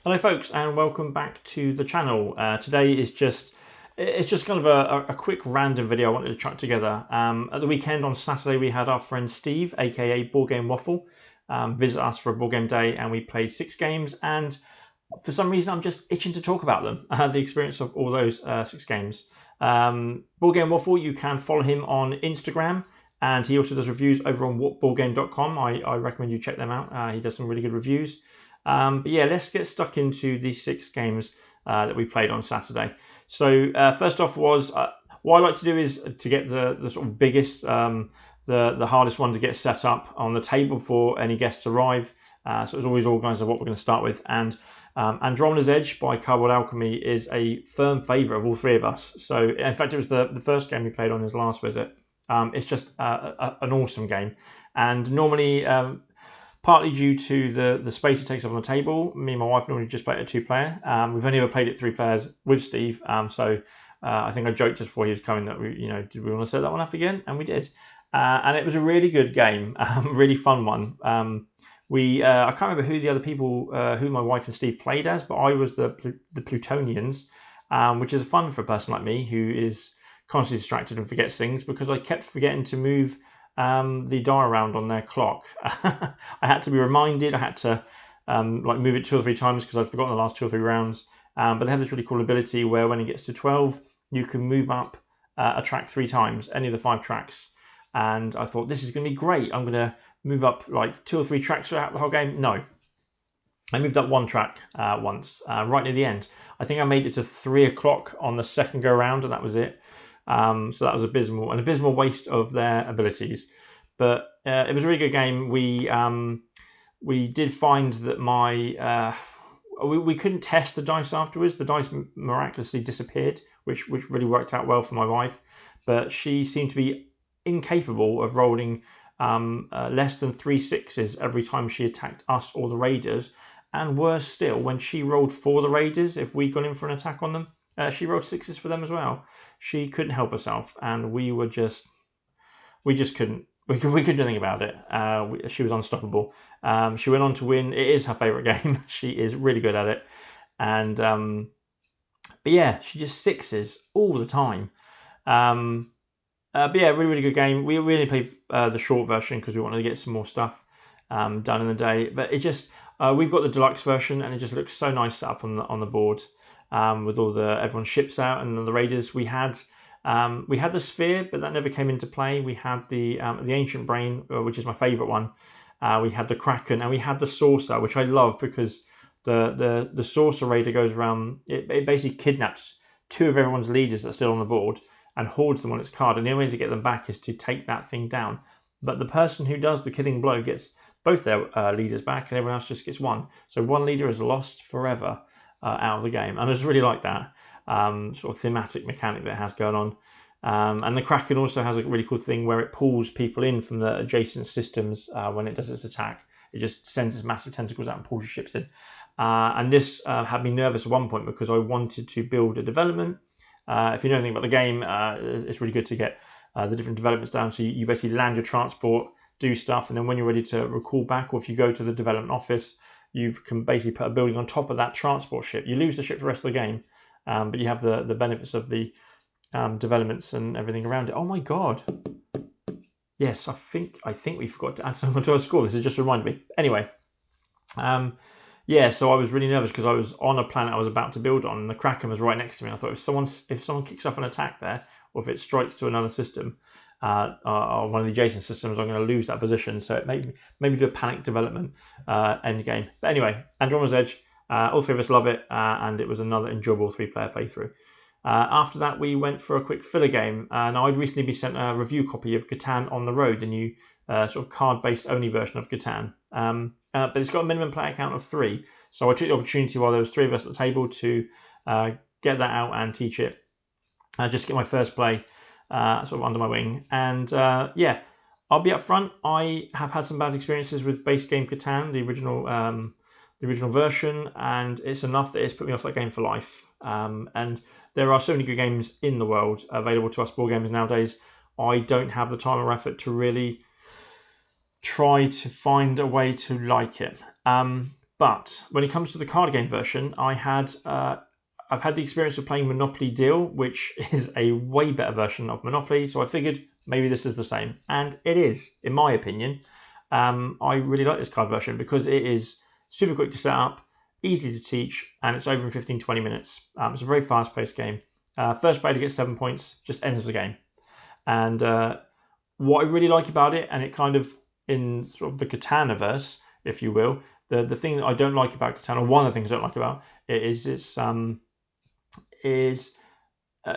Hello folks and welcome back to the channel. Today is just kind of a quick random video I wanted to chuck together. At the weekend on Saturday we had our friend Steve, aka Board Game Waffle, visit us for a board game day, and we played 6 games, and for some reason I'm just itching to talk about them. The experience of all those 6 games. Board Game Waffle, you can follow him on Instagram, and he also does reviews over on whatboardgame.com. I recommend you check them out. He does some really good reviews. But yeah, let's get stuck into these 6 games that we played on Saturday. So first off was, what I like to do is to get the sort of biggest, the hardest one to get set up on the table before any guests arrive. So it's always organised of what we're going to start with. And Andromeda's Edge by Cardboard Alchemy is a firm favourite of all 3 of us. So in fact, it was the first game we played on his last visit. It's just an awesome game. And normally, partly due to the space it takes up on the table, me and my wife normally just play it a 2-player. We've only ever played it 3 players with Steve. So I think I joked just before he was coming that did we want to set that one up again? And we did. And it was a really good game, really fun one. I can't remember who the other people, who my wife and Steve played as, but I was the Plutonians, which is fun for a person like me who is constantly distracted and forgets things, because I kept forgetting to move the die around on their clock. I had to be reminded. I had to move it 2 or 3 times because I'd forgotten the last 2 or 3 rounds. But they have this really cool ability where when it gets to 12, you can move up a track 3 times, any of the 5 tracks. And I thought, this is going to be great. I'm going to move up like 2 or 3 tracks throughout the whole game. No, I moved up 1 track once, right near the end. I think I made it to 3 o'clock on the second go round, and that was it. So that was abysmal, an abysmal waste of their abilities. But it was a really good game. We did find that we couldn't test the dice afterwards. The dice miraculously disappeared, which really worked out well for my wife. But she seemed to be incapable of rolling less than 3 6s every time she attacked us or the raiders. And worse still, when she rolled for the raiders, if we'd gone in for an attack on them, she rolled 6s for them as well. She couldn't help herself, and we just couldn't. We couldn't do anything about it. She was unstoppable. She went on to win. It is her favourite game. She is really good at it. And but yeah, she just 6s all the time. But yeah, really, really good game. We really played the short version because we wanted to get some more stuff done in the day. But it just, we've got the deluxe version, and it just looks so nice set up on the board with all everyone's ships out and the raiders. We had the sphere, but that never came into play. We had the ancient brain, which is my favourite one. We had the kraken, and we had the saucer, which I love because the saucer raider goes around. It basically kidnaps 2 of everyone's leaders that are still on the board and hoards them on its card. And the only way to get them back is to take that thing down. But the person who does the killing blow gets both their leaders back, and everyone else just gets 1. So 1 leader is lost forever out of the game. And I just really like that sort of thematic mechanic that it has going on. And the Kraken also has a really cool thing where it pulls people in from the adjacent systems when it does its attack. It just sends its massive tentacles out and pulls your ships in. And this had me nervous at one point because I wanted to build a development. If you know anything about the game, it's really good to get the different developments down. So you basically land your transport, do stuff, and then when you're ready to recall back, or if you go to the development office, you can basically put a building on top of that transport ship. You lose the ship for the rest of the game, but you have the benefits of the developments and everything around it. Oh my god! Yes, I think we forgot to add something to our score. This has just reminded me. Anyway, yeah, so I was really nervous because I was on a planet I was about to build on, and the Kraken was right next to me. I thought if someone kicks off an attack there, or if it strikes to another system, or one of the adjacent systems, I'm going to lose that position. So it made me do a panic development end game. But anyway, Andromeda's Edge, all 3 of us love it, and it was another enjoyable 3-player playthrough. After that, we went for a quick filler game. Now, I'd recently been sent a review copy of Catan on the Road, the new sort of card-based only version of Catan. But it's got a minimum player count of 3. So I took the opportunity while there was 3 of us at the table to get that out and teach it. Just get my first play sort of under my wing. And yeah, I'll be up front. I have had some bad experiences with base game Catan, the original version, and it's enough that it's put me off that game for life. And there are so many good games in the world available to us board gamers nowadays. I don't have the time or effort to really try to find a way to like it. But when it comes to the card game version, I've had the experience of playing Monopoly Deal, which is a way better version of Monopoly. So I figured maybe this is the same, and it is, in my opinion. I really like this card version because it is super quick to set up, easy to teach, and it's over in 15-20 minutes. It's a very fast-paced game. First player to get 7 points just ends the game. And what I really like about it, and it kind of in sort of the Catan-verse, if you will, the thing that I don't like about Catan, or one of the things I don't like about it, is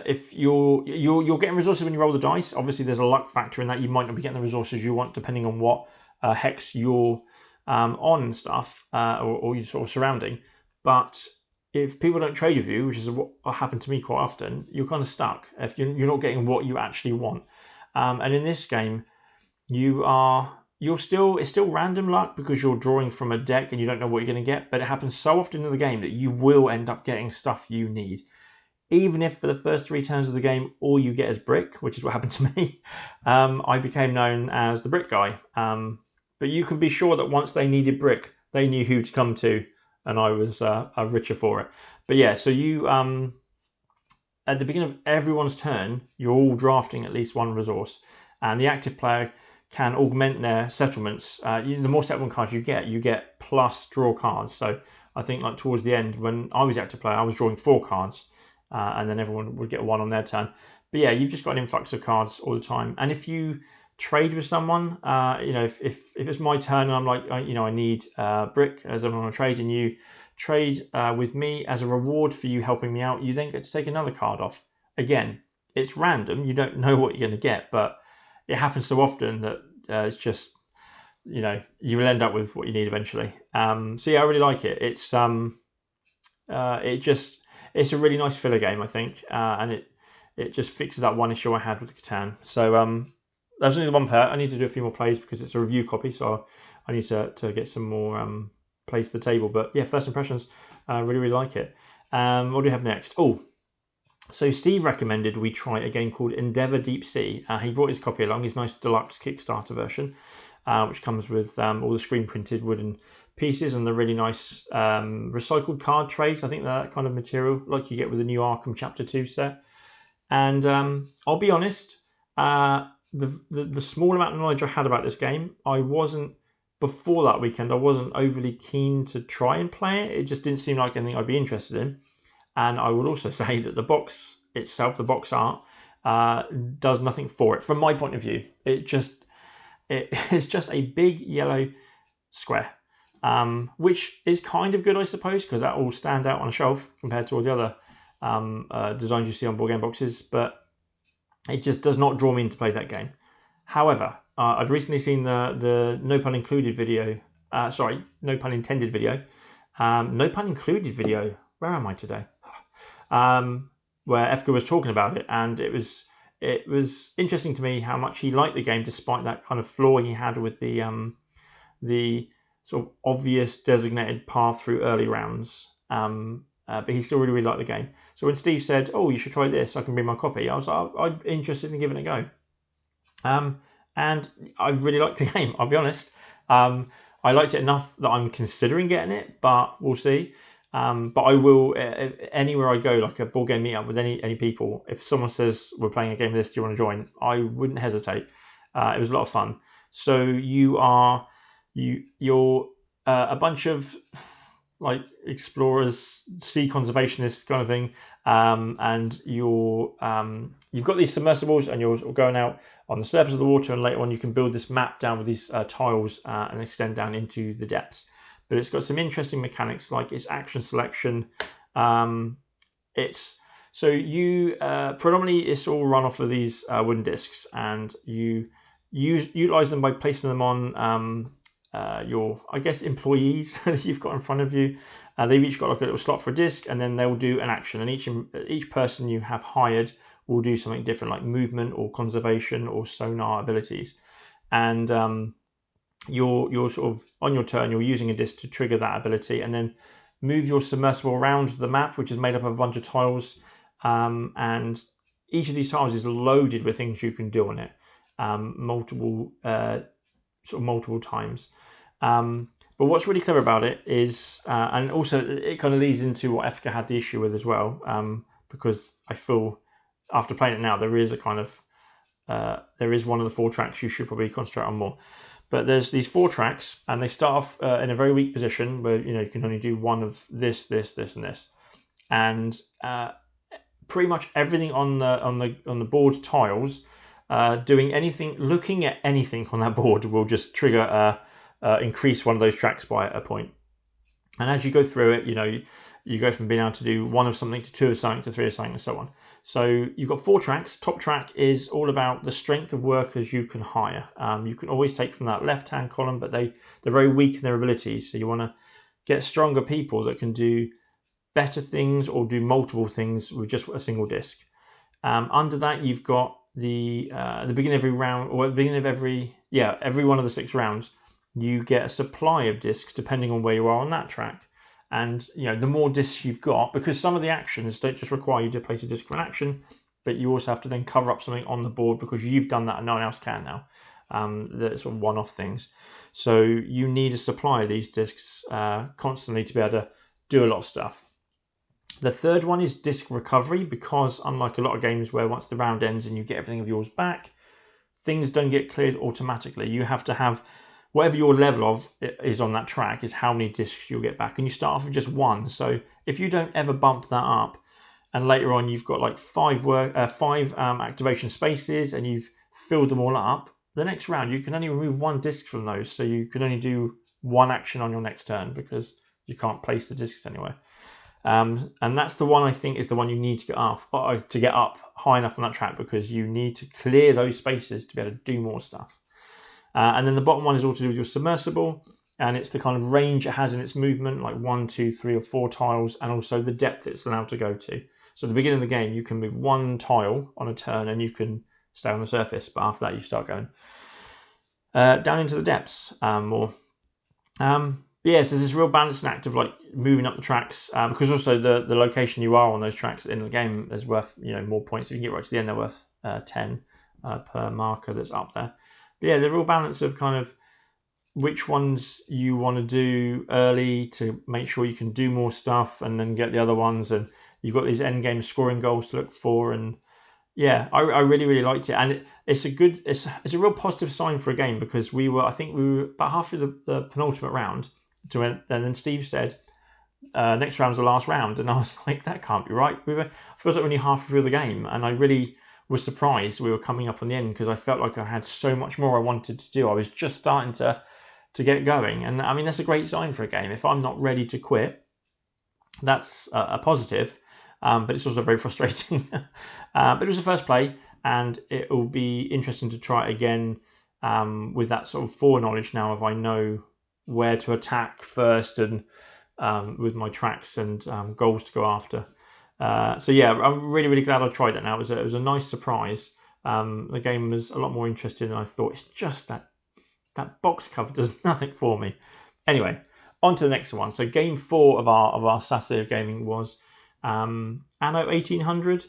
if you're getting resources when you roll the dice. Obviously, there's a luck factor in that. You might not be getting the resources you want depending on what hex you're on and stuff, or you're sort of surrounding. But if people don't trade with you, which is what happened to me quite often, you're kind of stuck if you're not getting what you actually want. And in this game, it's still random luck because you're drawing from a deck and you don't know what you're going to get. But it happens so often in the game that you will end up getting stuff you need. Even if for the first 3 turns of the game, all you get is brick, which is what happened to me, I became known as the brick guy. But you can be sure that once they needed brick, they knew who to come to, and I was richer for it. But yeah, so you at the beginning of everyone's turn, you're all drafting at least one resource, and the active player can augment their settlements. The more settlement cards you get plus draw cards. So I think like towards the end, when I was active player, I was drawing 4 cards. And then everyone would get 1 on their turn. But yeah, you've just got an influx of cards all the time. And if you trade with someone, if it's my turn and I'm like, I need brick as I'm on a trade, and you trade with me as a reward for you helping me out, you then get to take another card off. Again, it's random. You don't know what you're going to get, but it happens so often that it's just, you will end up with what you need eventually. So yeah, I really like it. It's a really nice filler game, I think, and it just fixes that one issue I had with Catan. So there's only the 1 player. I need to do a few more plays because it's a review copy, so I need to get some more plays to the table. But yeah, first impressions, really like it. What do we have next? Oh, so Steve recommended we try a game called Endeavour Deep Sea. He brought his copy along, his nice deluxe Kickstarter version, which comes with all the screen printed wooden pieces and the really nice recycled card trays. I think that kind of material like you get with the new Arkham Chapter 2 set. And I'll be honest, the small amount of knowledge I had about this game, before that weekend, I wasn't overly keen to try and play it. It just didn't seem like anything I'd be interested in. And I would also say that the box itself, the box art, does nothing for it. From my point of view, it's just a big yellow square. Which is kind of good, I suppose, because that will stand out on a shelf compared to all the other designs you see on board game boxes, but it just does not draw me in to play that game. However, I'd recently seen the no pun included video, no pun intended video, no pun included video, where am I today? Where Efka was talking about it, and it was interesting to me how much he liked the game despite that kind of flaw he had with the sort of obvious designated path through early rounds, but he still really liked the game. So when Steve said, "Oh, you should try this, I can bring my copy," I was like, I'm interested in giving it a go. And I really liked the game, I'll be honest. I liked it enough that I'm considering getting it, but we'll see. But I will, anywhere I go, like a board game meetup with any people, if someone says, "We're playing a game of this, do you want to join?" I wouldn't hesitate. It was a lot of fun. So you're a bunch of like explorers, sea conservationists kind of thing, and you've got these submersibles and you're going out on the surface of the water, and later on you can build this map down with these tiles and extend down into the depths. But it's got some interesting mechanics like its action selection. Predominantly it's all run off of these wooden discs, and you utilize them by placing them on your, I guess, employees that you've got in front of you. They've each got like a little slot for a disc, and then they'll do an action. And each person you have hired will do something different, like movement or conservation or sonar abilities. And you're sort of on your turn, you're using a disc to trigger that ability, and then move your submersible around the map, which is made up of a bunch of tiles. And each of these tiles is loaded with things you can do on it, multiple times. But But what's really clever about it is, and also it kind of leads into what Efka had the issue with as well, because I feel after playing it now, there is a kind of there is one of the 4 tracks you should probably concentrate on more. But there's these 4 tracks, and they start off in a very weak position where you can only do one of this, this, this, and this, and pretty much everything on the board tiles, doing anything, looking at anything on that board will just trigger increase one of those tracks by a point. And as you go through it, you go from being able to do 1 of something to 2 of something to 3 of something and so on. So you've got 4 tracks. Top track is all about the strength of workers you can hire. You can always take from that left-hand column, but they're very weak in their abilities. So you want to get stronger people that can do better things or do multiple things with just a single disc. Under that, you've got the beginning of every round, or at the beginning of every one of the 6 rounds, you get a supply of discs depending on where you are on that track. And the more discs you've got, because some of the actions don't just require you to place a disc for an action, but you also have to then cover up something on the board because you've done that and no one else can now. The sort of one-off things. So you need a supply of these discs constantly to be able to do a lot of stuff. The third one is disc recovery, because unlike a lot of games where once the round ends and you get everything of yours back, things don't get cleared automatically. You have to have whatever your level of is on that track is how many discs you'll get back, and you start off with just 1. So if you don't ever bump that up, and later on you've got like 5 activation spaces and you've filled them all up, the next round you can only remove 1 disc from those, so you can only do 1 action on your next turn because you can't place the discs anywhere. And that's the one I think is the one you need to get up high enough on that track, because you need to clear those spaces to be able to do more stuff. And then the bottom one is all to do with your submersible, and it's the kind of range it has in its movement, like 1, 2, 3, or 4 tiles, and also the depth it's allowed to go to. So at the beginning of the game, you can move 1 tile on a turn and you can stay on the surface, but after that you start going down into the depths more. Yeah, so there's this real balancing act of like moving up the tracks, because also the location you are on those tracks in the game is worth more points. If you can get right to the end, they're worth 10 per marker that's up there. But yeah, the real balance of kind of which ones you want to do early to make sure you can do more stuff, and then get the other ones, and you've got these end game scoring goals to look for. And yeah, I really liked it, and it's a real positive sign for a game, because I think we were about half through the penultimate round and then Steve said next round's the last round, and I was like, that can't be right. I feels like we're only half through the game, and I really was surprised we were coming up on the end, because I felt like I had so much more I wanted to do. I was just starting to get going, and I mean that's a great sign for a game. If I'm not ready to quit, that's a positive, but it's also very frustrating. But it was the first play, and it will be interesting to try it again with that sort of foreknowledge now of I know where to attack first, and with my tracks and goals to go after. So yeah, I'm really glad I tried that now. It was a nice surprise. The game was a lot more interesting than I thought. It's just that box cover does nothing for me. Anyway, on to the next one. So game 4 of our Saturday of gaming was Anno 1800,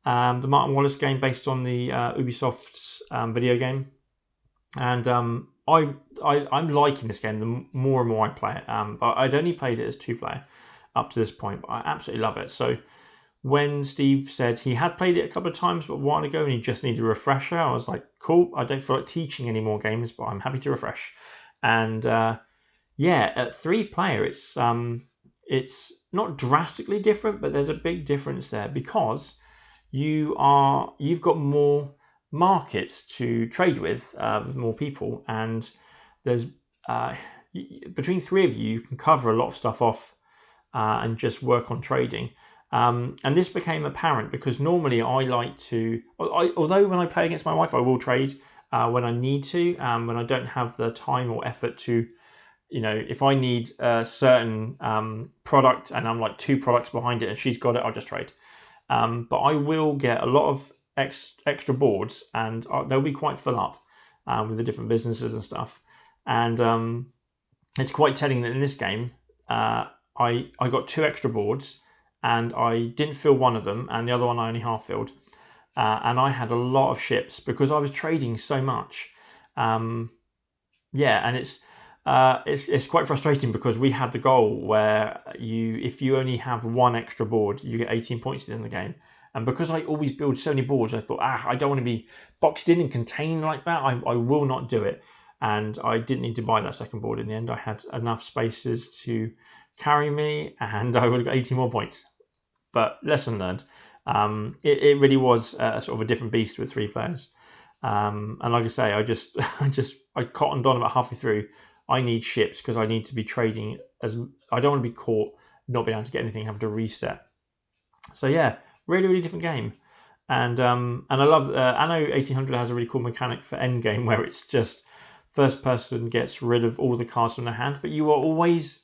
the Martin Wallace game based on the Ubisoft's video game. And I'm liking this game the more and more I play it. But I'd only played it as 2-player up to this point, but I absolutely love it. So when Steve said he had played it a couple of times but a while ago and he just needed a refresher, I was like, cool, I don't feel like teaching any more games, but I'm happy to refresh. And yeah, at 3-player, it's not drastically different, but there's a big difference there, because you've got more markets to trade with more people, and there's between 3 of you can cover a lot of stuff off and just work on trading. And this became apparent because normally I like to, although when I play against my wife I will trade when I need to, when I don't have the time or effort to, if I need a certain product and I'm like 2 products behind it and she's got it, I'll just trade. But I will get a lot of extra boards, and they'll be quite full up with the different businesses and stuff. And it's quite telling that in this game, I got 2 extra boards, and I didn't fill one of them, and the other one I only half filled. And I had a lot of ships because I was trading so much. Yeah, and it's quite frustrating because we had the goal where if you only have one extra board, you get 18 points in the game. And because I always build so many boards, I thought, I don't want to be boxed in and contained like that. I will not do it. And I didn't need to buy that second board in the end. I had enough spaces to carry me, and I would have got 18 more points. But lesson learned. It really was a sort of a different beast with 3 players. And like I say, I cottoned on about halfway through. I need ships because I need to be trading. I don't want to be caught not being able to get anything, having to reset. So yeah, really different game. And I love Anno 1800 has a really cool mechanic for endgame where it's just first person gets rid of all the cards from their hand, but you are always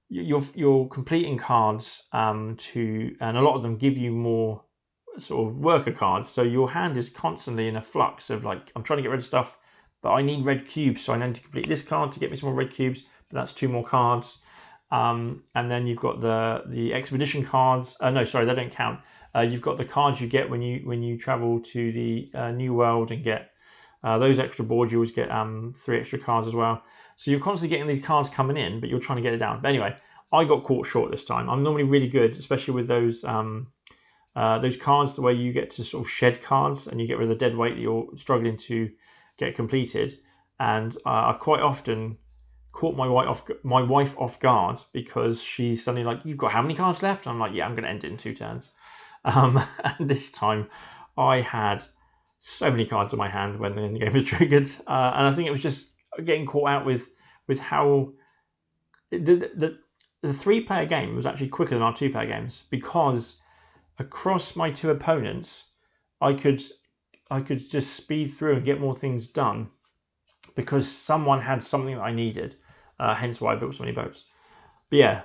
you're completing cards and a lot of them give you more sort of worker cards. So your hand is constantly in a flux of like, I'm trying to get rid of stuff, but I need red cubes, so I need to complete this card to get me some more red cubes. But that's 2 more cards. And then you've got the expedition cards. No, sorry, they don't count. You've got the cards you get when you travel to the New World and get those extra boards. You always get 3 extra cards as well. So you're constantly getting these cards coming in, but you're trying to get it down. But anyway, I got caught short this time. I'm normally really good, especially with those cards where you get to sort of shed cards and you get rid of the dead weight that you're struggling to get completed. And I've quite often caught my wife off guard because she's suddenly like, "You've got how many cards left?" And I'm like, "Yeah, I'm going to end it in 2 turns." And this time, I had so many cards in my hand when the game was triggered, and I think it was just getting caught out with how the 3-player game was actually quicker than our 2-player games because across my 2 opponents, I could just speed through and get more things done because someone had something that I needed. Hence why I built so many boats. But yeah,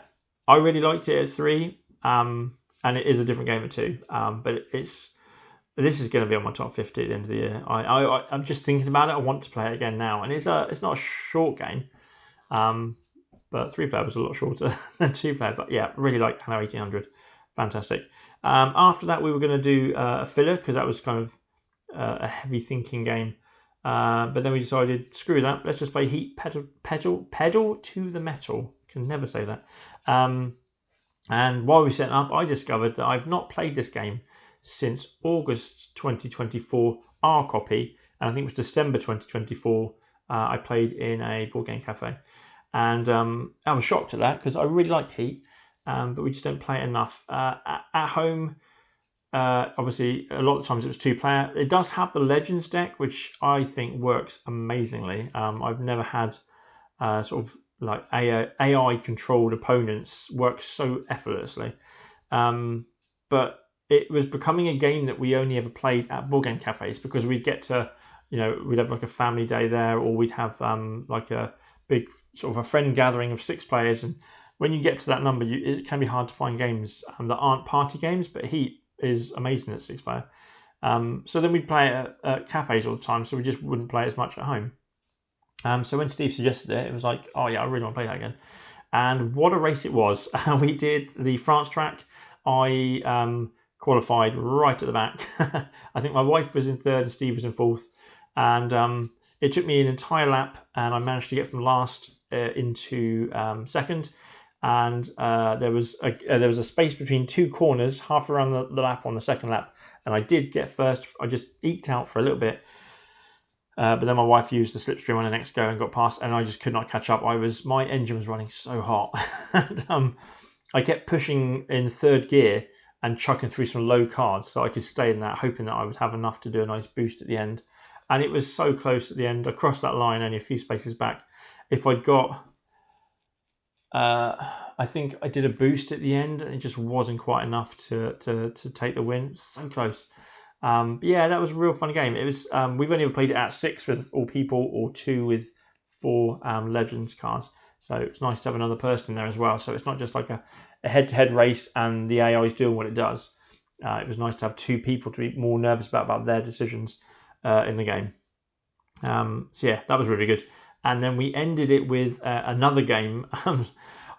I really liked it at 3, and it is a different game at 2. But this is going to be on my top 50 at the end of the year. I'm just thinking about it. I want to play it again now, and it's not a short game. But 3-player was a lot shorter than 2-player. But yeah, really like Anno 1800. Fantastic. After that, we were going to do a filler because that was kind of a heavy thinking game. But then we decided, screw that, let's just play Heat Pedal to the Metal. Can never say that. And while we were setting up, I discovered that I've not played this game since August 2024, our copy, and I think it was December 2024, I played in a board game cafe. And I was shocked at that because I really like Heat, but we just don't play it enough. At home, obviously, a lot of times it was 2-player. It does have the Legends deck, which I think works amazingly. I've never had sort of like AI controlled opponents work so effortlessly. But it was becoming a game that we only ever played at board game cafes because we'd get to, we'd have like a family day there, or we'd have like a big sort of a friend gathering of 6 players. And when you get to that number, it can be hard to find games that aren't party games, but Heat is amazing at 6-player. So then we'd play it at cafes all the time, so we just wouldn't play as much at home. So when Steve suggested it, it was like, oh yeah, I really want to play that again. And what a race it was. We did the France track. I qualified right at the back. I think my wife was in 3rd and Steve was in 4th. And it took me an entire lap, and I managed to get from last into 2nd. And there was a space between 2 corners, half around the lap on the 2nd lap, and I did get 1st. I just eked out for a little bit, but then my wife used the slipstream on the next go and got past, and I just could not catch up. My engine was running so hot, and I kept pushing in 3rd gear and chucking through some low cards so I could stay in that, hoping that I would have enough to do a nice boost at the end. And it was so close at the end. I crossed that line only a few spaces back. If I'd got I think I did a boost at the end, and it just wasn't quite enough to take the win. So close. But yeah, that was a real fun game. It was. We've only ever played it at 6 with all people, or 2 with 4 Legends cards. So it's nice to have another person in there as well. So it's not just like a head-to-head race and the AI is doing what it does. It was nice to have 2 people to be more nervous about their decisions in the game. So yeah, that was really good. And then we ended it with another game.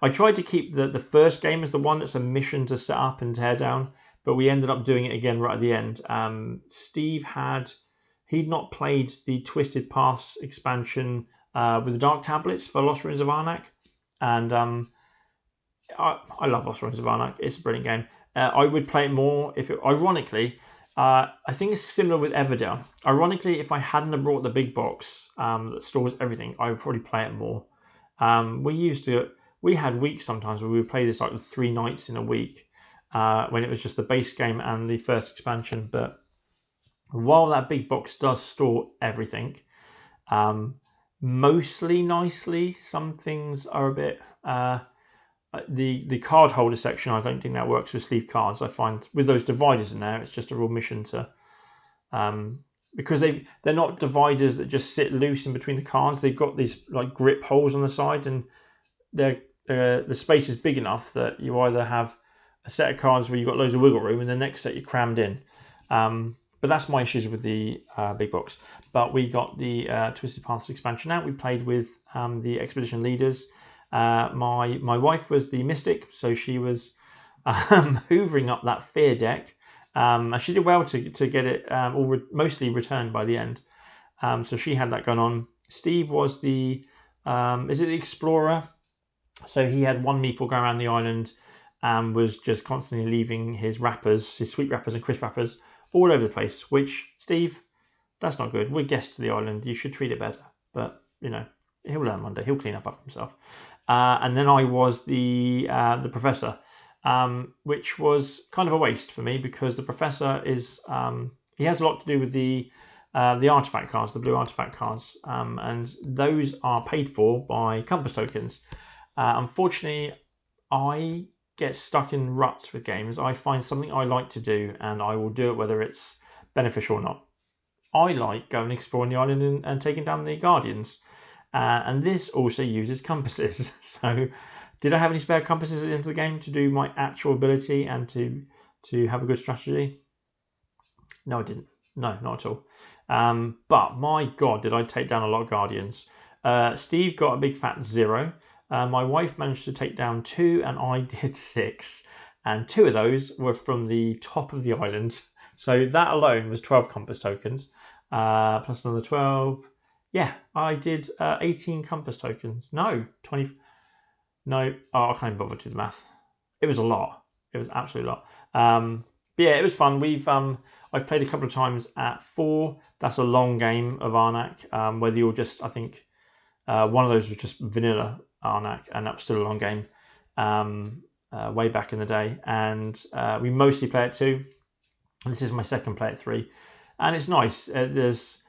I tried to keep the first game as the one that's a mission to set up and tear down, but we ended up doing it again right at the end. Steve he'd not played the Twisted Paths expansion with the Dark Tablets for Lost Ruins of Arnak. And I love Lost Ruins of Arnak. It's a brilliant game. I would play it more if it, ironically, I think it's similar with Everdell. Ironically, if I hadn't have brought the big box that stores everything, I would probably play it more. We had weeks sometimes where we would play this like 3 nights in a week when it was just the base game and the first expansion. But while that big box does store everything, mostly nicely, some things are a bit... the card holder section, I don't think that works with sleeve cards. I find with those dividers in there, it's just a real mission to... because they're not dividers that just sit loose in between the cards. They've got these like grip holes on the side, and the space is big enough that you either have a set of cards where you've got loads of wiggle room, and the next set you're crammed in. But that's my issues with the big box. But we got the Twisted Paths expansion out. We played with the expedition leaders. My wife was the mystic, so she was hoovering up that fear deck. And she did well to get it mostly returned by the end. So she had that going on. Steve was the is it the explorer? So he had one meeple going around the island and was just constantly leaving his wrappers, his sweet wrappers and crisp wrappers all over the place. Which, Steve, that's not good. We're guests to the island. You should treat it better. But you know, he'll learn one day. He'll clean up after himself. And then I was the professor. Which was kind of a waste for me because the professor is he has a lot to do with the artifact cards, the blue artifact cards, and those are paid for by compass tokens. Unfortunately, I get stuck in ruts with games. I find something I like to do, and I will do it whether it's beneficial or not. I like going exploring the island and taking down the guardians, and this also uses compasses. So. Did I have any spare compasses at the end of the game to do my actual ability and to have a good strategy? No, I didn't. No, not at all. But my God, did I take down a lot of Guardians. Steve got a big fat 0. My wife managed to take down 2 and I did 6. And 2 of those were from the top of the island. So that alone was 12 compass tokens. Plus another 12. Yeah, I did 18 compass tokens. No, 20... No, I can't even bother to do the math. It was a lot. It was absolutely a lot. But yeah, it was fun. I've played a couple of times at 4. That's a long game of Arnak. Whether you're just, I think, one of those was just vanilla Arnak, and that was still a long game way back in the day. And we mostly play at 2. And this is my second play at 3, and it's nice. There's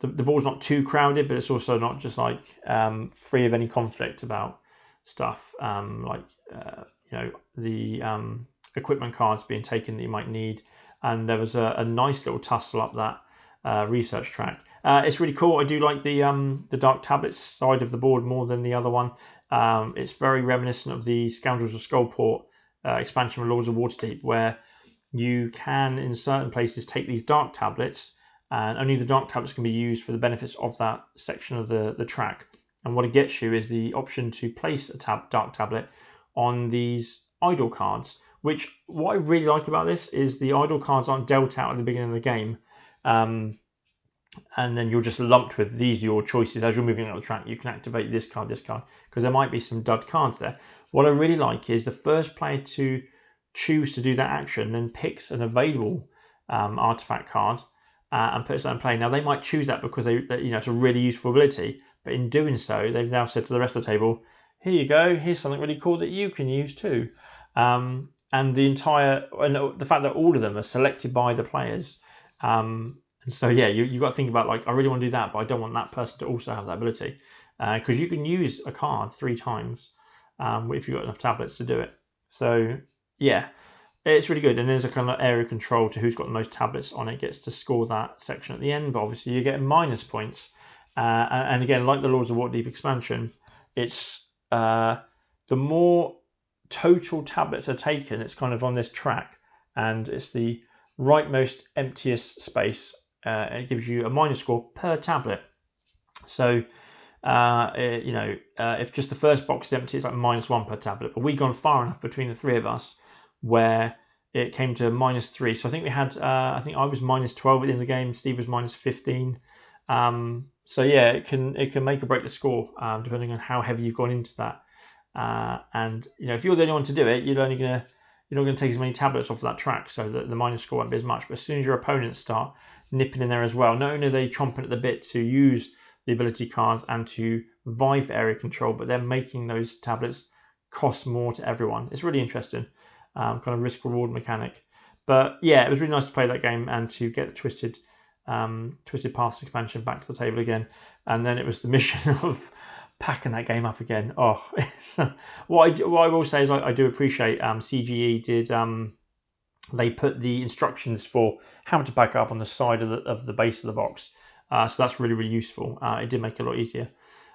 the board's not too crowded, but it's also not just like free of any conflict about stuff the equipment cards being taken that you might need, and there was a nice little tussle up that research track. It's really cool. I do like the Dark Tablets side of the board more than the other one. It's very reminiscent of the Scoundrels of Skullport expansion of Lords of Waterdeep, where you can in certain places take these Dark Tablets, and only the Dark Tablets can be used for the benefits of that section of the track. And what it gets you is the option to place a Dark Tablet on these idle cards, which what I really like about this is the idle cards aren't dealt out at the beginning of the game. And then you're just lumped with these are your choices. As you're moving on the track, you can activate this card, because there might be some dud cards there. What I really like is the first player to choose to do that action then picks an available artifact card and puts that in play. Now, they might choose that because it's a really useful ability. But in doing so, they've now said to the rest of the table, here you go, here's something really cool that you can use too. And the fact that all of them are selected by the players. And so, yeah, you've got to think about, like, I really want to do that, but I don't want that person to also have that ability. Because you can use a card 3 times if you've got enough tablets to do it. So, yeah, it's really good. And there's a kind of area control to who's got the most tablets on it gets to score that section at the end. But obviously, you get minus points. And again, like the Lords of Waterdeep expansion, it's the more total tablets are taken, it's kind of on this track, and it's the rightmost emptiest space. It gives you a minus score per tablet. So, if just the first box is empty, it's like -1 per tablet. But we've gone far enough between the 3 of us where it came to -3. So I think we had, I think I was -12 at the end of the game. Steve was -15. So yeah, it can make or break the score depending on how heavy you've gone into that. And if you're the only one to do it, you're not going to take as many tablets off of that track, so that the minus score won't be as much. But as soon as your opponents start nipping in there as well, not only are they chomping at the bit to use the ability cards and to vie for area control, but they're making those tablets cost more to everyone. It's really interesting, kind of risk reward mechanic. But yeah, it was really nice to play that game and to get the Twisted Paths expansion back to the table again. And then it was the mission of packing that game up again. Oh, what I will say is I do appreciate CGE did. They put the instructions for how to back up on the side of the base of the box. So that's really, really useful. It did make it a lot easier.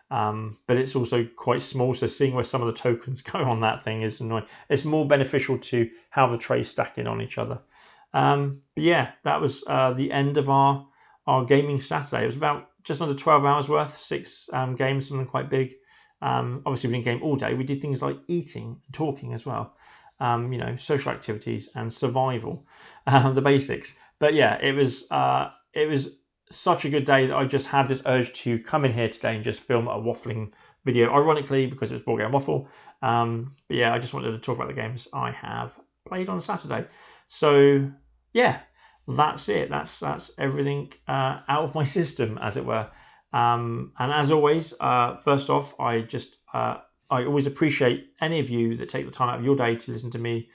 But it's also quite small, so seeing where some of the tokens go on that thing is annoying. It's more beneficial to how the trays stack in on each other. But yeah, that was the end of our gaming Saturday. It was about just under 12 hours worth, 6 games, something quite big. Obviously, we didn't game all day. We did things like eating and talking as well. Social activities and survival, the basics. But yeah, it was such a good day that I just had this urge to come in here today and just film a waffling video, ironically, because it was Board Game Waffle. But yeah, I just wanted to talk about the games I have played on Saturday. So yeah, that's it. That's everything out of my system, as it were. And as always, first off, I always appreciate any of you that take the time out of your day to listen to me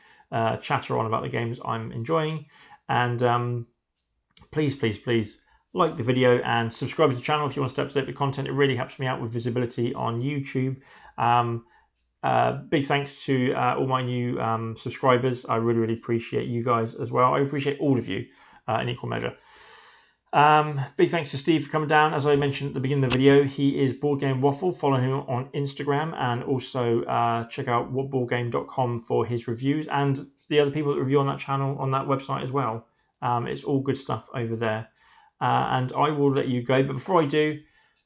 chatter on about the games I'm enjoying. And please, please, please like the video and subscribe to the channel if you want to stay up to date with content. It really helps me out with visibility on YouTube. Big thanks to all my new subscribers. I really, really appreciate you guys as well. I appreciate all of you in equal measure. Big thanks to Steve for coming down. As I mentioned at the beginning of the video, he is Board Game Waffle. Follow him on Instagram, and also check out whatboardgame.com for his reviews and the other people that review on that channel, on that website as well. It's all good stuff over there. And I will let you go, but before I do,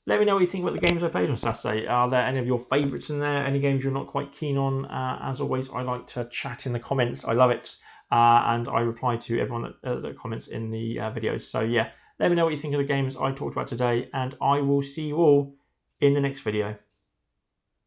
let me know what you think about the games I played on Saturday. Are there any of your favourites in there? Any games you're not quite keen on? As always, I like to chat in the comments. I love it. And I reply to everyone that comments in the videos. So yeah, let me know what you think of the games I talked about today, and I will see you all in the next video.